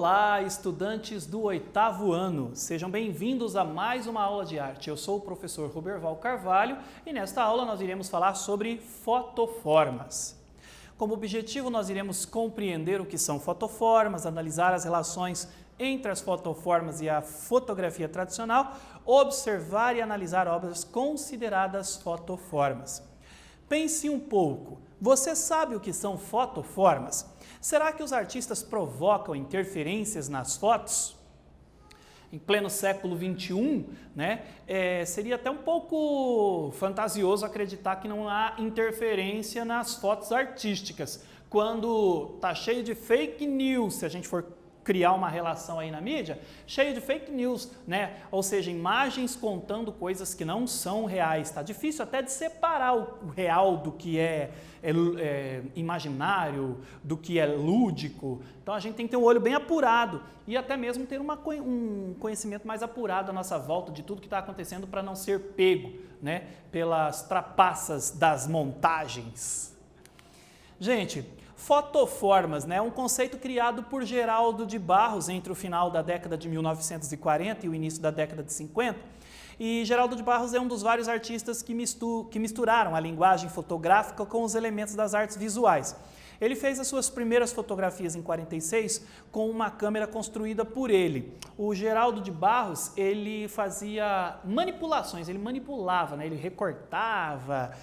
Olá, estudantes do 8º ano, sejam bem-vindos a mais uma aula de arte. Eu sou o professor Roberval Carvalho e nesta aula nós iremos falar sobre fotoformas. Como objetivo, nós iremos compreender o que são fotoformas, analisar as relações entre as fotoformas e a fotografia tradicional, observar e analisar obras consideradas fotoformas. Pense um pouco, você sabe o que são fotoformas? Será que os artistas provocam interferências nas fotos? Em pleno século XXI, seria até um pouco fantasioso acreditar que não há interferência nas fotos artísticas. Quando está cheio de fake news, se a gente for criar uma relação aí na mídia, cheio de fake news, Ou seja, imagens contando coisas que não são reais. Está difícil até de separar o real do que é imaginário, do que é lúdico. Então a gente tem que ter um olho bem apurado e até mesmo ter um conhecimento mais apurado à nossa volta de tudo que está acontecendo para não ser pego, pelas trapaças das montagens. Gente, fotoformas, um conceito criado por Geraldo de Barros entre o final da década de 1940 e o início da década de 50. E Geraldo de Barros é um dos vários artistas que misturaram a linguagem fotográfica com os elementos das artes visuais. Ele fez as suas primeiras fotografias em 46 com uma câmera construída por ele. O Geraldo de Barros, ele fazia manipulações, ele manipulava, ele recortava,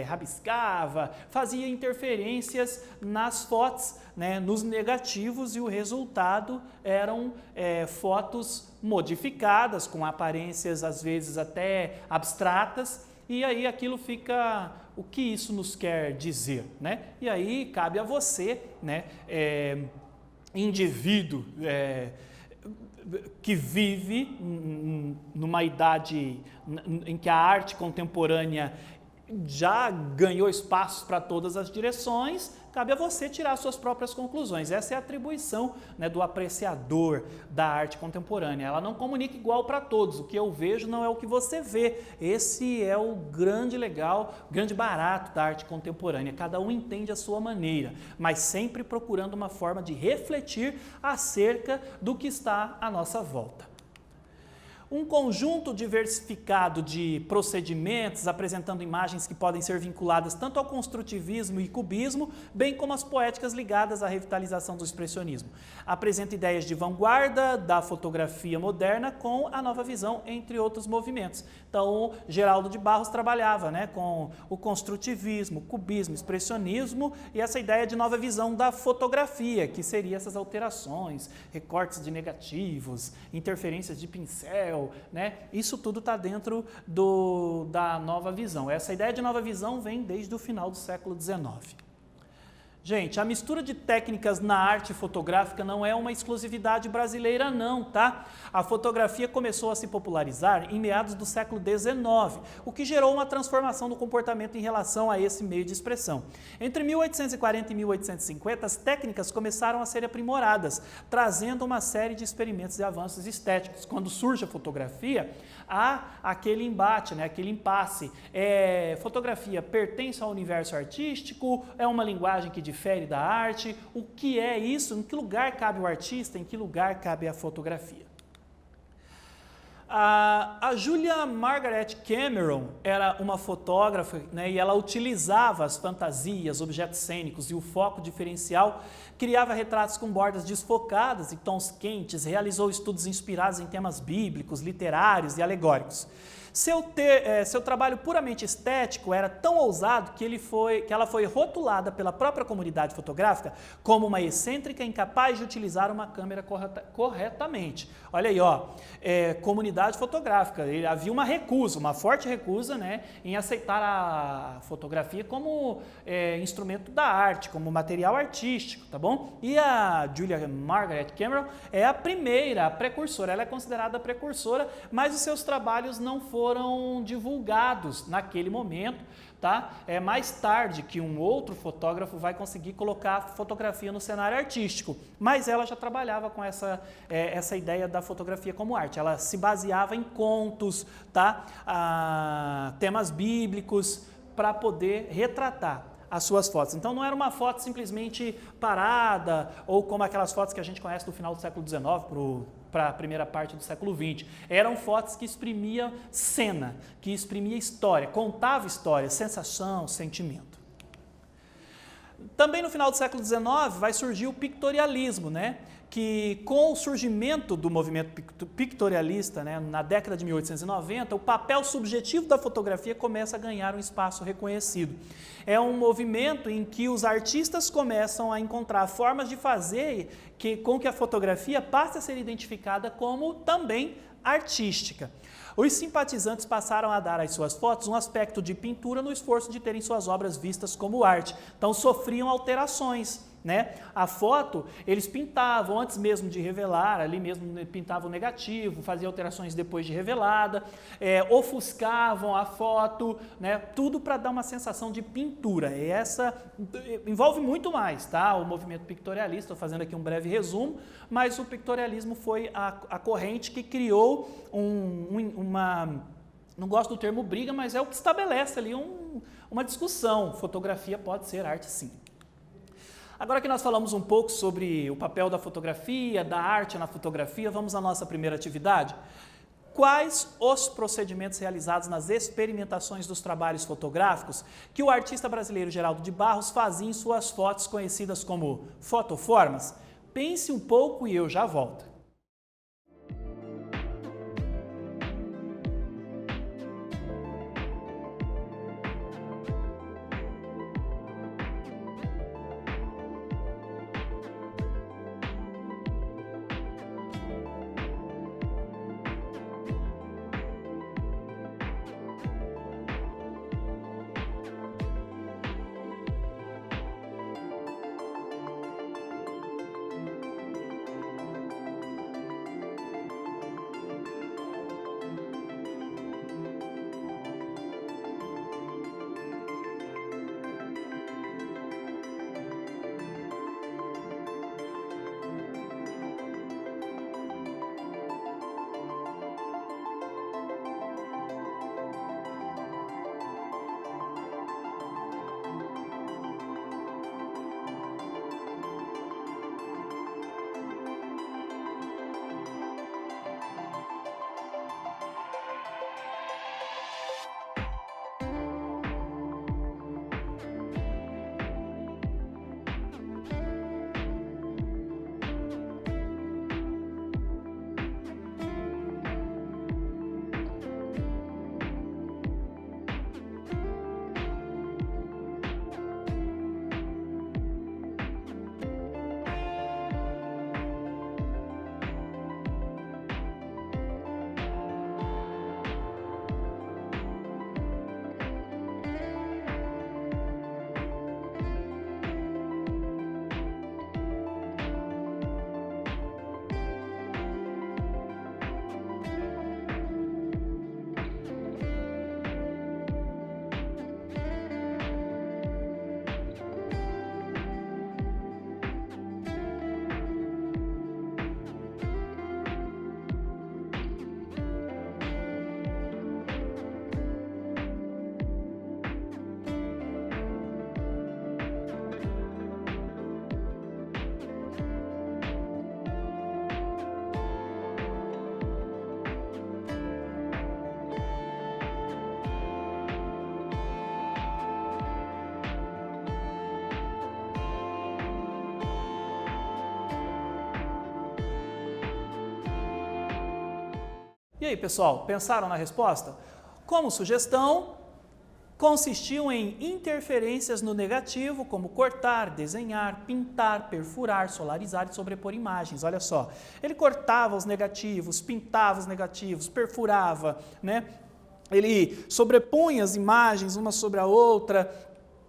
rabiscava, fazia interferências nas fotos, nos negativos, e o resultado eram fotos modificadas, com aparências às vezes até abstratas, e aí aquilo fica... O que isso nos quer dizer, E aí cabe a você, indivíduo que vive numa idade em que a arte contemporânea já ganhou espaços para todas as direções, cabe a você tirar suas próprias conclusões. Essa é a atribuição do apreciador da arte contemporânea. Ela não comunica igual para todos. O que eu vejo não é o que você vê. Esse é o grande legal, grande barato da arte contemporânea. Cada um entende a sua maneira, mas sempre procurando uma forma de refletir acerca do que está à nossa volta. Um conjunto diversificado de procedimentos apresentando imagens que podem ser vinculadas tanto ao construtivismo e cubismo, bem como às poéticas ligadas à revitalização do expressionismo. Apresenta ideias de vanguarda da fotografia moderna com a nova visão, entre outros movimentos. Então, Geraldo de Barros trabalhava com o construtivismo, o cubismo, o expressionismo e essa ideia de nova visão da fotografia, que seria essas alterações, recortes de negativos, interferências de pincel, Isso tudo está dentro da nova visão. Essa ideia de nova visão vem desde o final do século XIX. Gente, a mistura de técnicas na arte fotográfica não é uma exclusividade brasileira não, tá? A fotografia começou a se popularizar em meados do século XIX, o que gerou uma transformação no comportamento em relação a esse meio de expressão. Entre 1840 e 1850, as técnicas começaram a ser aprimoradas, trazendo uma série de experimentos e avanços estéticos. Quando surge a fotografia, há aquele embate, aquele impasse. Fotografia pertence ao universo artístico, é uma linguagem que difere da arte, o que é isso, em que lugar cabe o artista, em que lugar cabe a fotografia. A Julia Margaret Cameron era uma fotógrafa, e ela utilizava as fantasias, objetos cênicos e o foco diferencial, criava retratos com bordas desfocadas e tons quentes, realizou estudos inspirados em temas bíblicos, literários e alegóricos. Seu trabalho puramente estético era tão ousado que ela foi rotulada pela própria comunidade fotográfica como uma excêntrica incapaz de utilizar uma câmera corretamente. Olha aí, comunidade fotográfica, havia uma recusa, uma forte recusa, em aceitar a fotografia como instrumento da arte, como material artístico, tá bom? E a Julia Margaret Cameron é a primeira, a precursora, ela é considerada a precursora, mas os seus trabalhos não foram divulgados naquele momento, tá? É mais tarde que um outro fotógrafo vai conseguir colocar a fotografia no cenário artístico, mas ela já trabalhava com essa ideia da fotografia como arte. Ela se baseava em contos, tá? Temas bíblicos, para poder retratar. as suas fotos. Então não era uma foto simplesmente parada, ou como aquelas fotos que a gente conhece do final do século XIX para a primeira parte do século XX. Eram fotos que exprimiam cena, que exprimia história, contava história, sensação, sentimento. Também no final do século XIX vai surgir o pictorialismo, né? Que com o surgimento do movimento pictorialista, né, na década de 1890, o papel subjetivo da fotografia começa a ganhar um espaço reconhecido. É um movimento em que os artistas começam a encontrar formas de fazer com que a fotografia passe a ser identificada como também artística. Os simpatizantes passaram a dar às suas fotos um aspecto de pintura no esforço de terem suas obras vistas como arte. Então sofriam alterações, né? A foto, eles pintavam antes mesmo de revelar, ali mesmo pintavam negativo, faziam alterações depois de revelada, ofuscavam a foto, né? Tudo para dar uma sensação de pintura. E essa envolve muito mais, tá? O movimento pictorialista, estou fazendo aqui um breve resumo, mas o pictorialismo foi a corrente que criou não gosto do termo briga, mas é o que estabelece ali uma discussão. Fotografia pode ser arte, sim. Agora que nós falamos um pouco sobre o papel da fotografia, da arte na fotografia, vamos à nossa primeira atividade. Quais os procedimentos realizados nas experimentações dos trabalhos fotográficos que o artista brasileiro Geraldo de Barros fazia em suas fotos conhecidas como fotoformas? Pense um pouco e eu já volto. E aí, pessoal, pensaram na resposta? Como sugestão, consistiam em interferências no negativo, como cortar, desenhar, pintar, perfurar, solarizar e sobrepor imagens. Olha só, ele cortava os negativos, pintava os negativos, perfurava, né? Ele sobrepunha as imagens uma sobre a outra.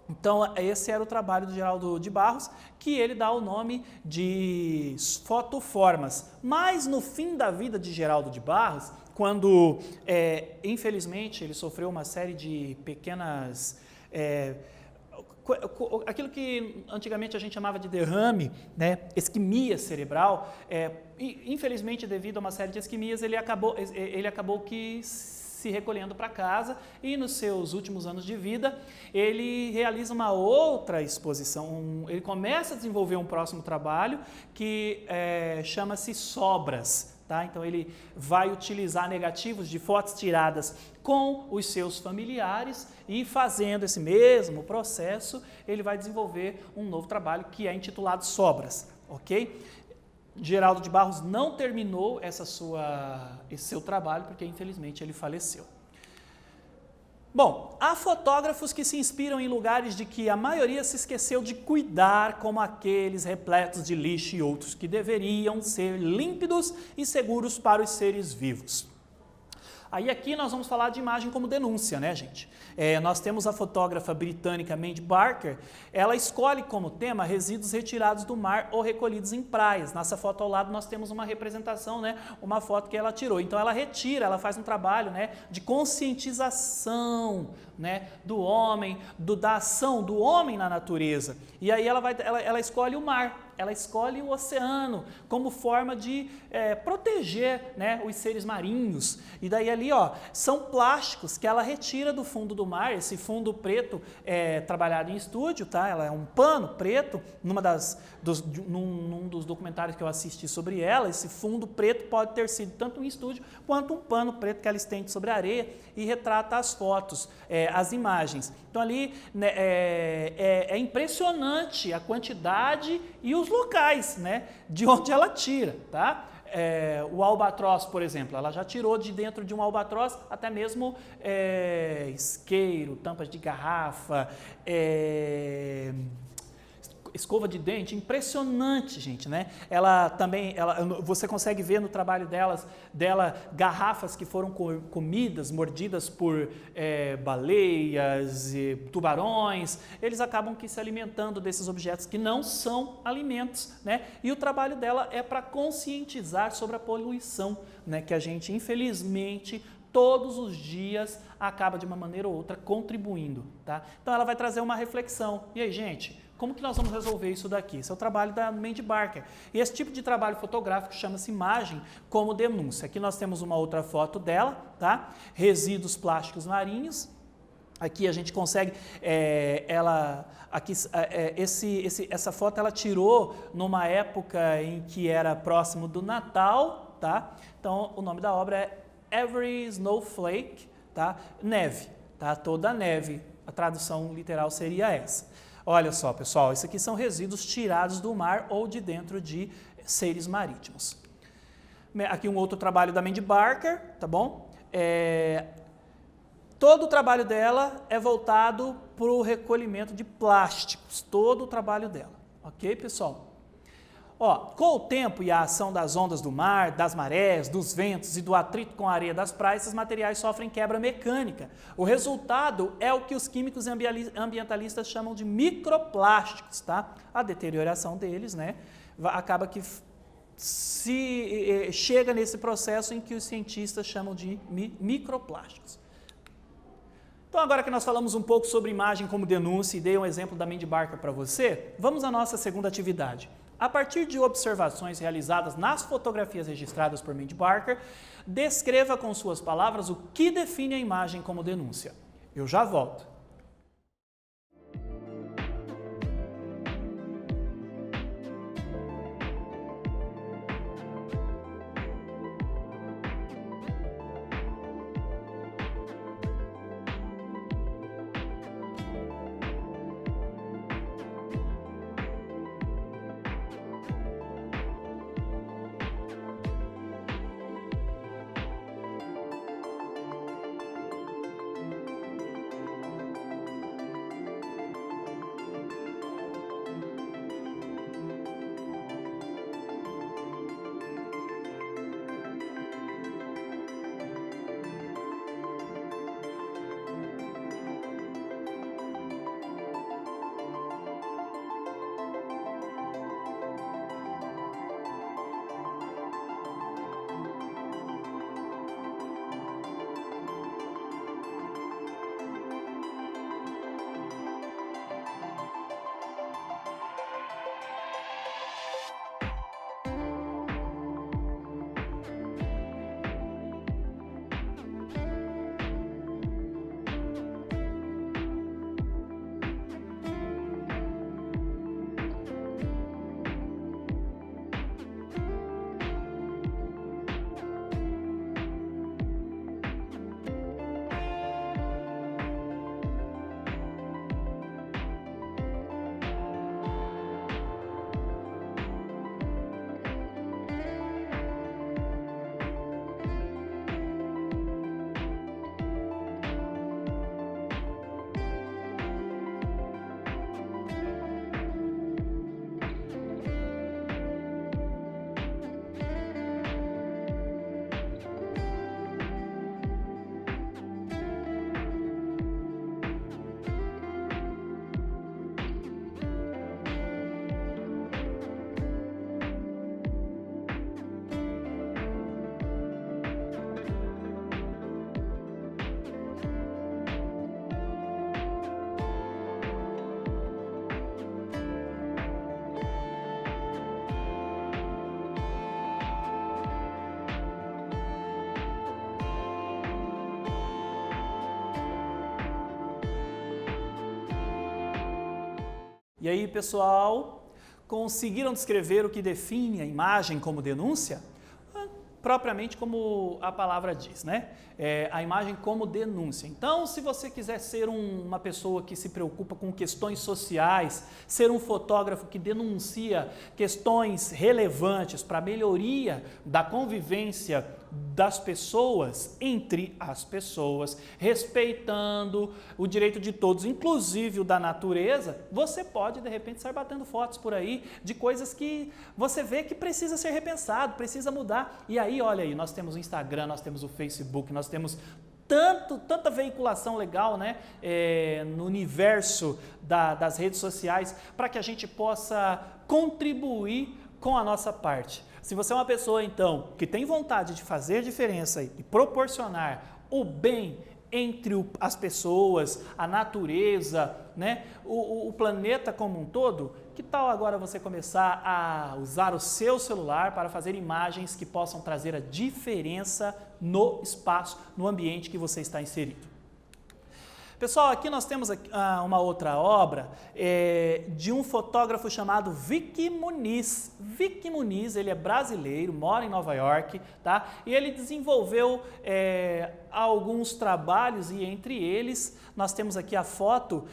Então, esse era o trabalho do Geraldo de Barros, que ele dá o nome de fotoformas. Mas no fim da vida de Geraldo de Barros, quando, infelizmente, ele sofreu uma série de pequenas... aquilo que antigamente a gente chamava de derrame, né, isquemia cerebral, infelizmente, devido a uma série de isquemias, ele acabou que se se recolhendo para casa e nos seus últimos anos de vida ele realiza uma outra exposição, ele começa a desenvolver um próximo trabalho que chama-se Sobras. Tá? Então ele vai utilizar negativos de fotos tiradas com os seus familiares e fazendo esse mesmo processo, ele vai desenvolver um novo trabalho que é intitulado Sobras, ok? Geraldo de Barros não terminou esse seu trabalho porque infelizmente ele faleceu. Bom, há fotógrafos que se inspiram em lugares de que a maioria se esqueceu de cuidar, como aqueles repletos de lixo e outros que deveriam ser límpidos e seguros para os seres vivos. Aí aqui nós vamos falar de imagem como denúncia, né, gente? Nós temos a fotógrafa britânica Mandy Barker, ela escolhe como tema resíduos retirados do mar ou recolhidos em praias. Nessa foto ao lado nós temos uma representação, né, uma foto que ela tirou. Então ela retira, ela faz um trabalho, né, de conscientização, né, do homem, da ação do homem na natureza. E aí ela escolhe o mar. Ela escolhe o oceano como forma de proteger, né, os seres marinhos. E daí ali, ó, são plásticos que ela retira do fundo do mar. Esse fundo preto é trabalhado em estúdio, tá? Ela é um pano preto. Num dos documentários que eu assisti sobre ela, esse fundo preto pode ter sido tanto um estúdio quanto um pano preto que ela estende sobre a areia e retrata as fotos, as imagens. Então ali, né, é impressionante a quantidade e os locais, né, de onde ela tira, tá? O albatroz, por exemplo, ela já tirou de dentro de um albatroz até mesmo isqueiro, tampas de garrafa, escova de dente, impressionante, gente, né? Você consegue ver no trabalho dela garrafas que foram comidas, mordidas por baleias e tubarões. Eles acabam se alimentando desses objetos que não são alimentos, né? E o trabalho dela é para conscientizar sobre a poluição, né? Que a gente, infelizmente, todos os dias acaba de uma maneira ou outra contribuindo, tá? Então ela vai trazer uma reflexão. E aí, gente, como que nós vamos resolver isso daqui? Esse é o trabalho da Mandy Barker. E esse tipo de trabalho fotográfico chama-se imagem como denúncia. Aqui nós temos uma outra foto dela, tá? Resíduos plásticos marinhos. Aqui a gente consegue, essa foto ela tirou numa época em que era próximo do Natal, tá? Então o nome da obra é Every Snowflake, tá? Neve, tá? Toda a neve. A tradução literal seria essa. Olha só, pessoal, isso aqui são resíduos tirados do mar ou de dentro de seres marítimos. Aqui um outro trabalho da Mandy Barker, tá bom? Todo o trabalho dela é voltado para o recolhimento de plásticos, todo o trabalho dela, ok, pessoal? Ó, com o tempo e a ação das ondas do mar, das marés, dos ventos e do atrito com a areia das praias, esses materiais sofrem quebra mecânica. O resultado é o que os químicos e ambientalistas chamam de microplásticos, tá? A deterioração deles, né, acaba que chega nesse processo em que os cientistas chamam de microplásticos. Então, agora que nós falamos um pouco sobre imagem como denúncia e dei um exemplo da Mandy Barker para você, vamos à nossa segunda atividade. A partir de observações realizadas nas fotografias registradas por Mandy Barker, descreva com suas palavras o que define a imagem como denúncia. Eu já volto. E aí, pessoal, conseguiram descrever o que define a imagem como denúncia? Propriamente como a palavra diz, né? A imagem como denúncia. Então, se você quiser ser uma pessoa que se preocupa com questões sociais, ser um fotógrafo que denuncia questões relevantes para a melhoria da convivência das pessoas, entre as pessoas, respeitando o direito de todos, inclusive o da natureza, você pode, de repente, estar batendo fotos por aí de coisas que você vê que precisa ser repensado, precisa mudar. E aí, olha aí, nós temos o Instagram, nós temos o Facebook, nós temos tanta veiculação legal, né, no universo das redes sociais, para que a gente possa contribuir com a nossa parte. Se você é uma pessoa, então, que tem vontade de fazer diferença e proporcionar o bem entre as pessoas, a natureza, né, o planeta como um todo, que tal agora você começar a usar o seu celular para fazer imagens que possam trazer a diferença no espaço, no ambiente que você está inserido? Pessoal, aqui nós temos uma outra obra de um fotógrafo chamado Vic Muniz. Vic Muniz, ele é brasileiro, mora em Nova York, tá? E ele desenvolveu alguns trabalhos e entre eles nós temos aqui a foto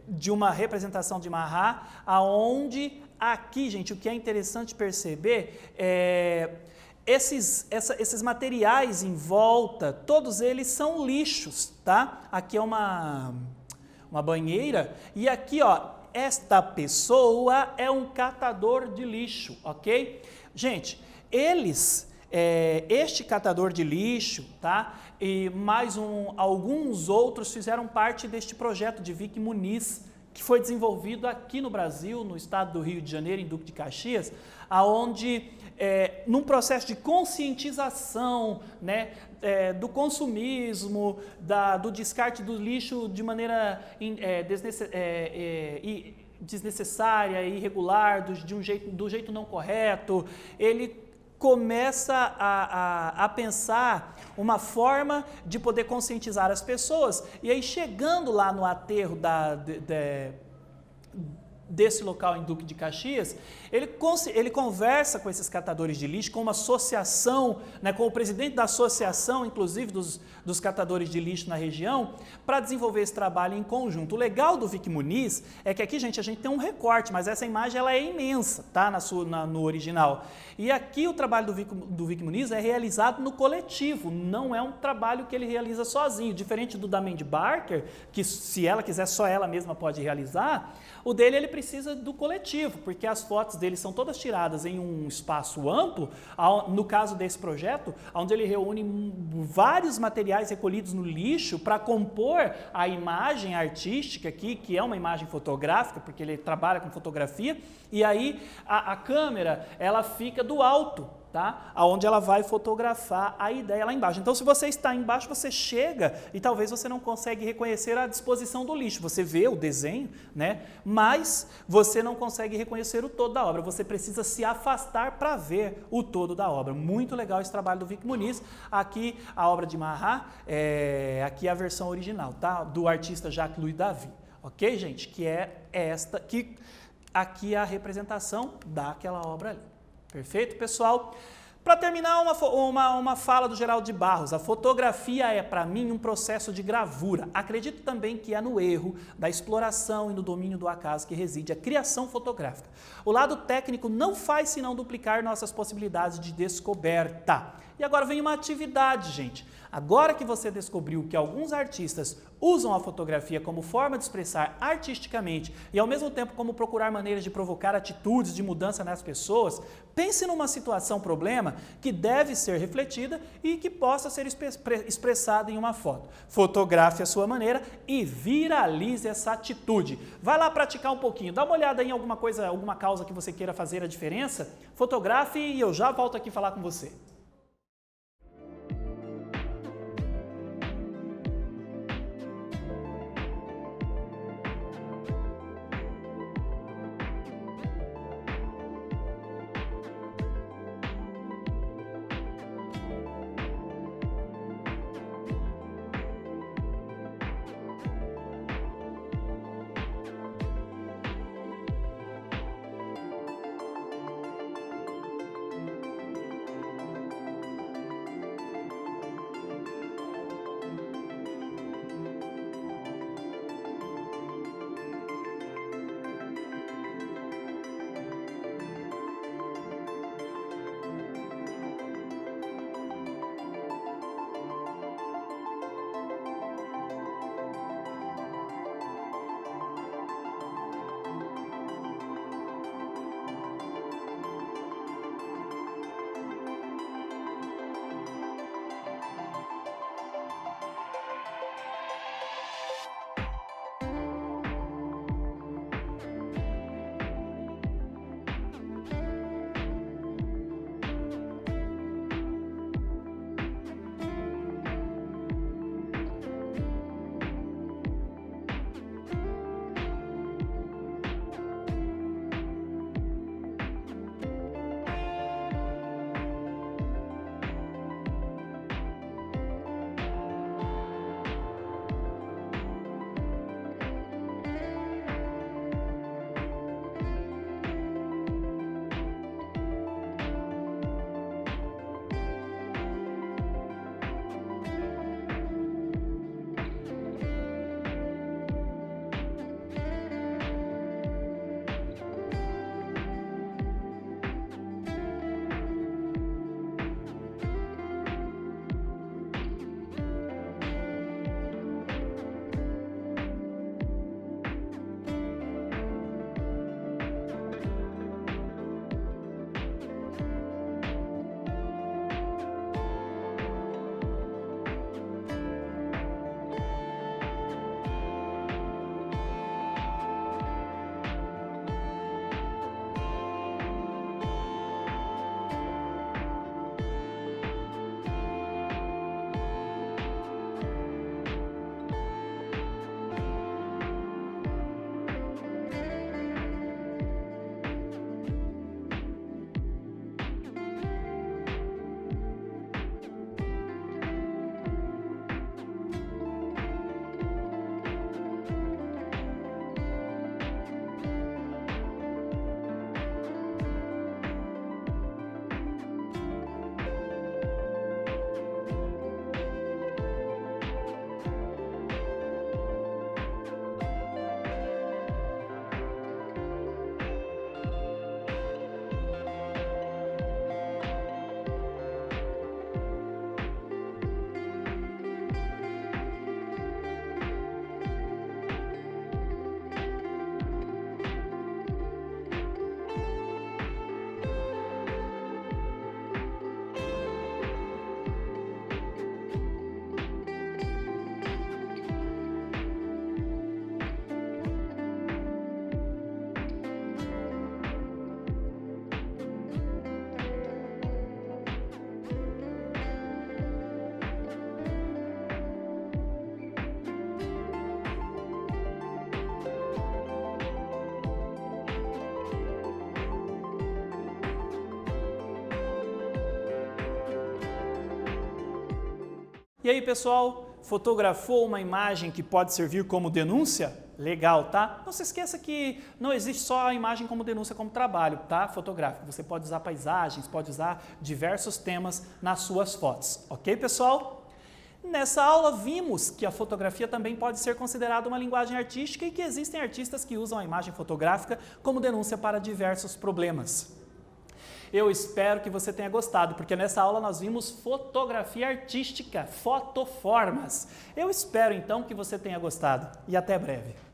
de uma representação de Mahat, aonde aqui, gente, o que é interessante perceber esses materiais em volta, todos eles são lixos, tá? Aqui é uma banheira e aqui, ó, esta pessoa é um catador de lixo, ok? Gente, este catador de lixo, tá? E mais alguns outros fizeram parte deste projeto de Vic Muniz, que foi desenvolvido aqui no Brasil, no estado do Rio de Janeiro, em Duque de Caxias, aonde num processo de conscientização, né, do consumismo, do descarte do lixo de maneira desnecessária, irregular, do jeito não correto, ele começa a pensar uma forma de poder conscientizar as pessoas, e aí chegando lá no aterro desse local em Duque de Caxias, ele conversa com esses catadores de lixo, com uma associação, né, com o presidente da associação, inclusive dos catadores de lixo na região, para desenvolver esse trabalho em conjunto. O legal do Vic Muniz é que aqui, gente, a gente tem um recorte, mas essa imagem ela é imensa, tá, no original. E aqui o trabalho do Vic Muniz é realizado no coletivo, não é um trabalho que ele realiza sozinho, diferente do da Mandy Barker, que se ela quiser só ela mesma pode realizar, o dele ele precisa do coletivo, porque as fotos dele são todas tiradas em um espaço amplo, no caso desse projeto, onde ele reúne vários materiais recolhidos no lixo para compor a imagem artística aqui, que é uma imagem fotográfica, porque ele trabalha com fotografia, e aí a câmera ela fica do alto, tá? Onde ela vai fotografar a ideia lá embaixo. Então, se você está embaixo, você chega e talvez você não consegue reconhecer a disposição do lixo. Você vê o desenho, né? Mas você não consegue reconhecer o todo da obra. Você precisa se afastar para ver o todo da obra. Muito legal esse trabalho do Vic Muniz. Aqui a obra de Mahat, aqui a versão original, tá? Do artista Jacques-Louis David. Ok, gente? Que é esta, que aqui é a representação daquela obra ali. Perfeito, pessoal? Para terminar, uma fala do Geraldo de Barros. A fotografia é, para mim, um processo de gravura. Acredito também que é no erro, da exploração e no domínio do acaso que reside a criação fotográfica. O lado técnico não faz senão duplicar nossas possibilidades de descoberta. E agora vem uma atividade, gente. Agora que você descobriu que alguns artistas usam a fotografia como forma de expressar artisticamente e ao mesmo tempo como procurar maneiras de provocar atitudes de mudança nas pessoas, pense numa situação, problema que deve ser refletida e que possa ser expressada em uma foto. Fotografe a sua maneira e viralize essa atitude. Vai lá praticar um pouquinho, dá uma olhada em alguma coisa, alguma causa que você queira fazer a diferença, fotografe e eu já volto aqui falar com você. E aí, pessoal, fotografou uma imagem que pode servir como denúncia? Legal, tá? Não se esqueça que não existe só a imagem como denúncia, como trabalho, tá? Fotográfico. Você pode usar paisagens, pode usar diversos temas nas suas fotos. Ok, pessoal? Nessa aula vimos que a fotografia também pode ser considerada uma linguagem artística e que existem artistas que usam a imagem fotográfica como denúncia para diversos problemas. Eu espero que você tenha gostado, porque nessa aula nós vimos fotografia artística, fotoformas. Eu espero então que você tenha gostado e até breve.